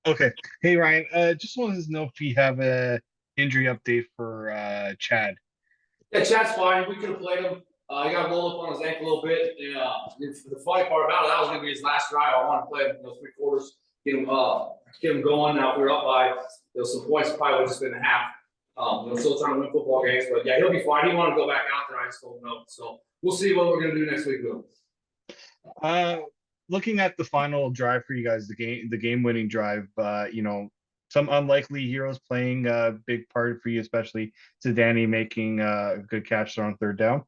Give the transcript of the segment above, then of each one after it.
Okay. Hey Ryan, just wanted to know if you have a injury update for Chad. Yeah, Chad's fine. We could have played him. He got rolled up on his ankle a little bit. And, the funny part about it, that was going to be his last drive. I wanted to play him in those three quarters, get him going. Now, if we were up by some points, it probably would have just been a half. Still trying to win football games, but yeah, he'll be fine. He wanted to go back out there. I just told him no. So we'll see what we're going to do next week with him. Uh, Looking at the final drive for you guys, the game winning drive, some unlikely heroes playing a big part for you, especially Danny making a good catch there on third down.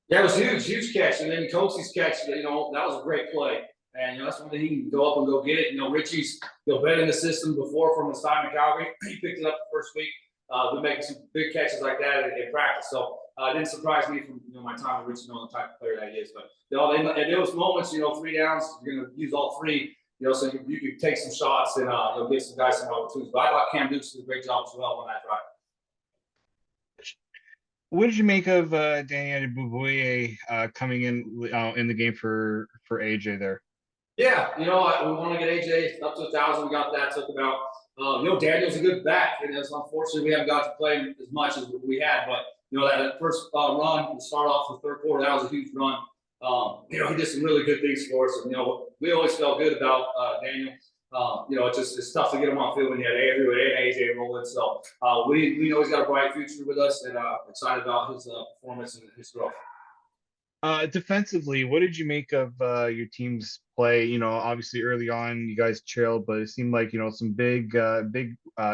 Yeah, it was huge, huge catch. And then Coats's catch, that was a great play. And, that's one thing he can go up and go get it. Richie's, been in the system before from his time in Calgary. He picked it up the first week. Been making some big catches like that in practice. So it didn't surprise me from, my time with Richie, knowing the type of player that he is. But, and there was moments, 3 downs, you're going to use all three, so you can take some shots and give some guys some opportunities. But I thought Cam Dukes did a great job as well on that drive. What did you make of Danny Adebouye coming in the game for AJ there? Yeah, we want to get AJ up to 1,000. We got that. Took about, Daniel's a good back, and it's unfortunately we haven't got to play him as much as we had. But that first run to start off the third quarter, that was a huge run. He did some really good things for us. And, we always felt good about Daniel. It's tough to get him on field when you had Andrew and AJ rolling. So we know he's got a bright future with us, and excited about his performance and his growth. Defensively, what did you make of your team's play? Obviously early on you guys trailed, but it seemed like some big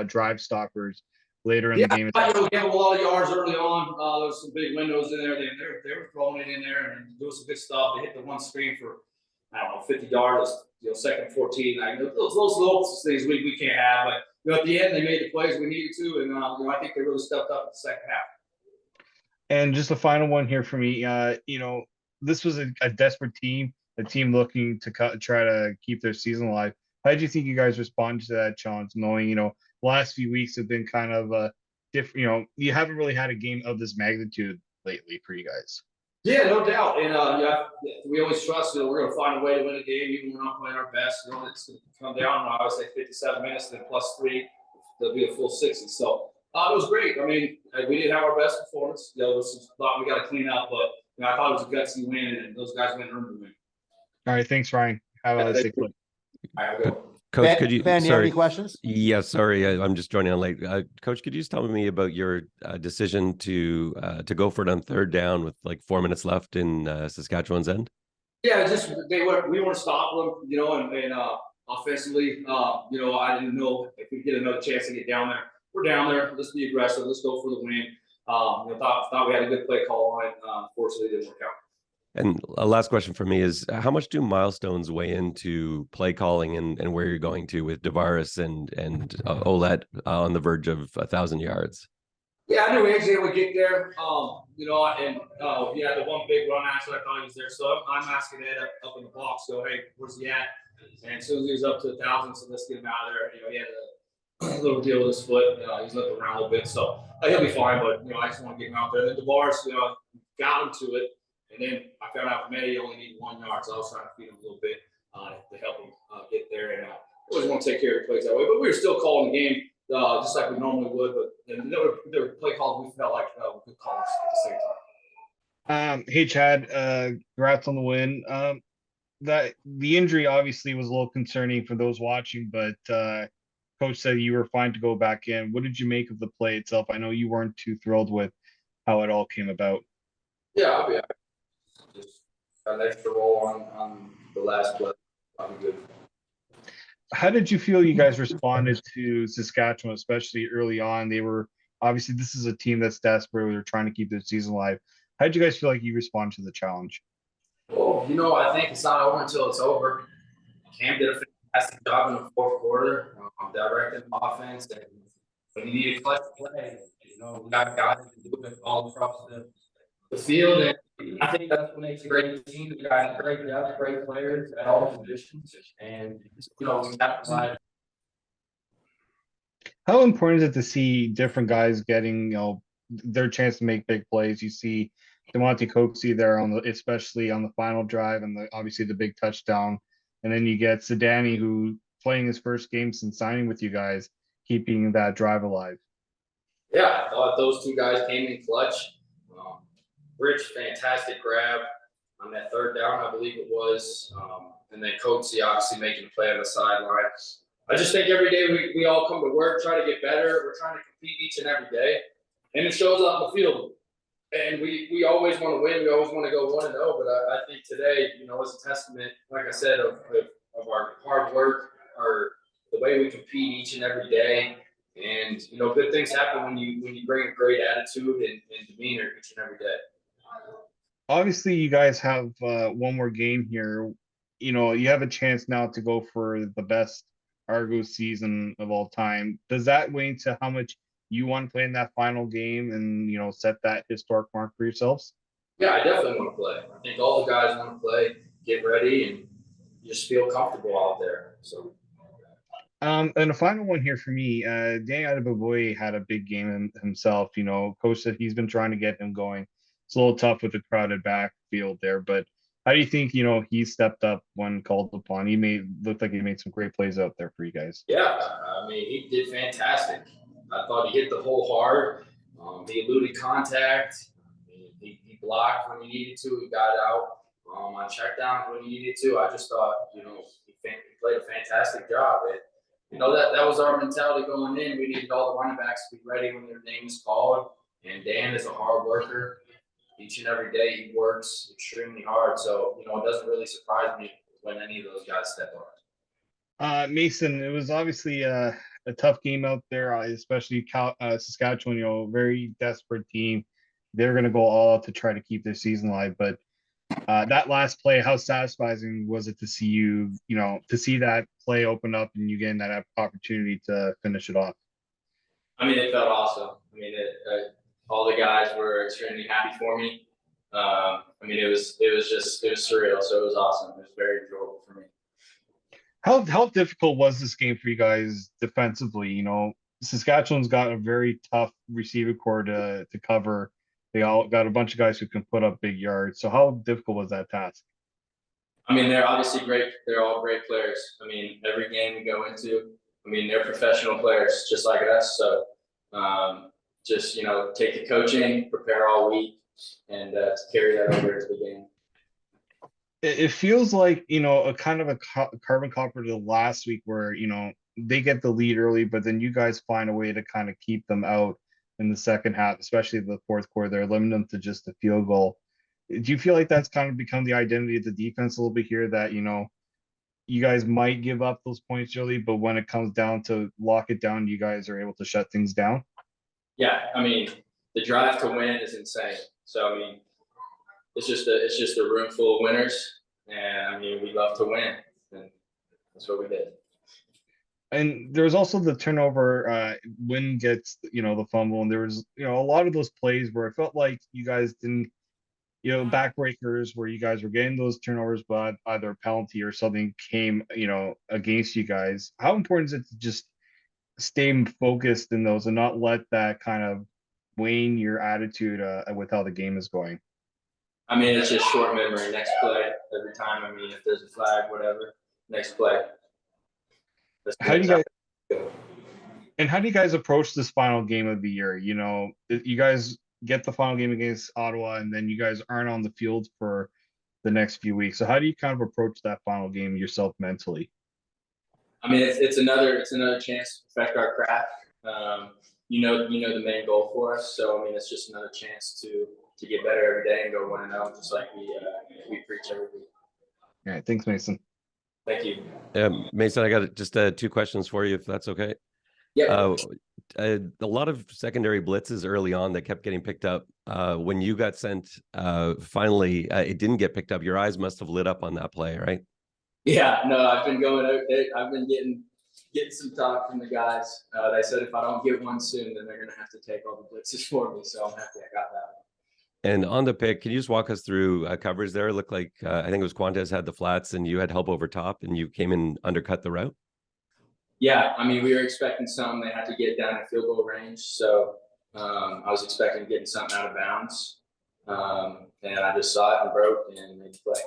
drive stoppers later in the game. We gave them a lot of yards early on. There was some big windows in there. They were throwing it in there and doing some good stuff. They hit the one screen for 50 yards. Second 14. Those little things we can't have. But at the end they made the plays we needed to, and I think they really stepped up in the second half. And just the final one here for me, this was a desperate team, a team looking to try to keep their season alive. How did you think you guys responded to that challenge, knowing, the last few weeks have been kind of different, you haven't really had a game of this magnitude lately for you guys. Yeah, no doubt. And we always trust that we're going to find a way to win a game, even when we're not playing our best. It's going to come down, I would say 57 minutes, then +3, there'll be a full 60. So it was great. I mean, we didn't have our best performance. There was some thought we got to clean up, but I thought it was a gutsy win, and those guys went and earned the win. All right, thanks, Ryan. Have a sick one. All right, we'll go. Coach, could you? Ben, you have any questions? Yes, sorry, I'm just joining on late. Coach, could you just tell me about your decision to go for it on third down with like 4 minutes left in Saskatchewan's end? Yeah, we want to stop them, and offensively, I didn't know if we get another chance to get down there. We're down there. Let's be aggressive. Let's go for the win. Thought we had a good play call on it. Unfortunately, it didn't work out. And a last question for me is, how much do milestones weigh into play calling and where you're going to with Tavares and Ouellette on the verge of 1,000 yards? Yeah, I knew AJ would get there. And he had the one big run after I thought he was there. So I'm asking Ed up in the box, so hey, where's he at? And as soon as he was up to 1,000, so let's get him out of there. He had a little deal with his foot. He's looking around a little bit, so he'll be fine. But I just want to get him out there. And then Tavares, got him to it. And then I found out from Eddie he only needed 1 yard, so I was trying to feed him a little bit to help him get there. And I always want to take care of plays that way. But we were still calling the game just like we normally would. But there were play calls we felt like good calls at the same time. Hey, Chad, congrats on the win. That the injury obviously was a little concerning for those watching, but Coach said you were fine to go back in. What did you make of the play itself? I know you weren't too thrilled with how it all came about. Yeah, I'll be happy. Just got an extra roll on the last play. I'll be good. How did you feel you guys responded to Saskatchewan, especially early on? They were obviously, this is a team that's desperate. They're trying to keep their season alive. How did you guys feel like you responded to the challenge? Well, I think it's not over until it's over. Cam did a fantastic job in the fourth quarter, directing offense. And when you need a clutch play, we got guys to do it all across the field. And I think that's what makes a great team. We got great depth, great players at all positions. And, we got to provide. How important is it to see different guys getting, their chance to make big plays? You see DeMonte Coxey there especially on the final drive and obviously the big touchdown. And then you get Sedani, who playing his first game since signing with you guys, keeping that drive alive. Yeah, I thought those two guys came in clutch. Rich, fantastic grab on that third down, I believe it was. And then Coatsy obviously making a play on the sideline. I just think every day we all come to work, try to get better. We're trying to compete each and every day. And it shows up in the field. And we always want to win. We always want to go 1-0. But I think today, is a testament, like I said, of our hard work, the way we compete each and every day. And, good things happen when you bring a great attitude and demeanor each and every day. Obviously, you guys have one more game here. You have a chance now to go for the best Argos season of all time. Does that weigh into how much you want to play in that final game and, set that historic mark for yourselves? Yeah, I definitely want to play. I think all the guys want to play, get ready, and just feel comfortable out there. So. And a final one here for me. Danny Adeboboye had a big game himself. Coach said he's been trying to get him going. It's a little tough with the crowded backfield there, but how do you think, he stepped up when called upon? Looked like he made some great plays out there for you guys. Yeah, he did fantastic. I thought he hit the hole hard. He eluded contact. He blocked when he needed to. He got out on checkdowns when he needed to. I just thought, he played a fantastic job. That was our mentality going in. We needed all the running backs to be ready when their name is called. And Dan is a hard worker. Each and every day he works extremely hard. So, it doesn't really surprise me when any of those guys step up. Mason, it was obviously a tough game out there, especially Saskatchewan, very desperate team. They're going to go all out to try to keep their season alive. But that last play, how satisfying was it to see to see that play open up and you getting that opportunity to finish it off? It felt awesome. All the guys were extremely happy for me. It was surreal. So it was awesome. It was very enjoyable for me. How difficult was this game for you guys defensively? Saskatchewan's got a very tough receiver core to cover. They all got a bunch of guys who can put up big yards. So how difficult was that task? They're obviously great. They're all great players. Every game we go into, they're professional players just like us. So just, take the coaching, prepare all week, and carry that over into the game. It feels like, a kind of a carbon copy to last week where, they get the lead early, but then you guys find a way to kind of keep them out in the second half, especially the fourth quarter. They're limiting them to just a field goal. Do you feel like that's kind of become the identity of the defense a little bit here, that, you guys might give up those points early, but when it comes down to lock it down, you guys are able to shut things down? Yeah, the drive to win is insane. So, it's just a room full of winners, and we love to win, and that's what we did. And there was also the turnover. Wynn gets the fumble, and there was a lot of those plays where it felt like you guys didn't backbreakers where you guys were getting those turnovers, but either a penalty or something came against you guys. How important is it to just stay focused in those and not let that kind of wane your attitude with how the game is going? It's just short memory. Next play every time. If there's a flag, whatever, next play. How do you guys approach this final game of the year? You guys get the final game against Ottawa, and then you guys aren't on the field for the next few weeks. So how do you kind of approach that final game yourself mentally? It's another chance to perfect our craft. The main goal for us. So it's just another chance to get better every day and go 1-0, just like we preach every week. All right, thanks, Mason. Thank you. Mason, I got just 2 questions for you, if that's okay. Yeah. A lot of secondary blitzes early on that kept getting picked up. When you got sent, finally, it didn't get picked up. Your eyes must have lit up on that play, right? Yeah, no, I've been going out there. I've been getting some talk from the guys. They said if I don't get one soon, then they're going to have to take all the blitzes for me. So I'm happy I got that one. And on the pick, can you just walk us through coverage there? It looked like, I think it was Quantes had the flats and you had help over top and you came and undercut the route. Yeah, we were expecting something. They had to get down in field goal range. So I was expecting getting something out of bounds. And I just saw it and broke and made the play.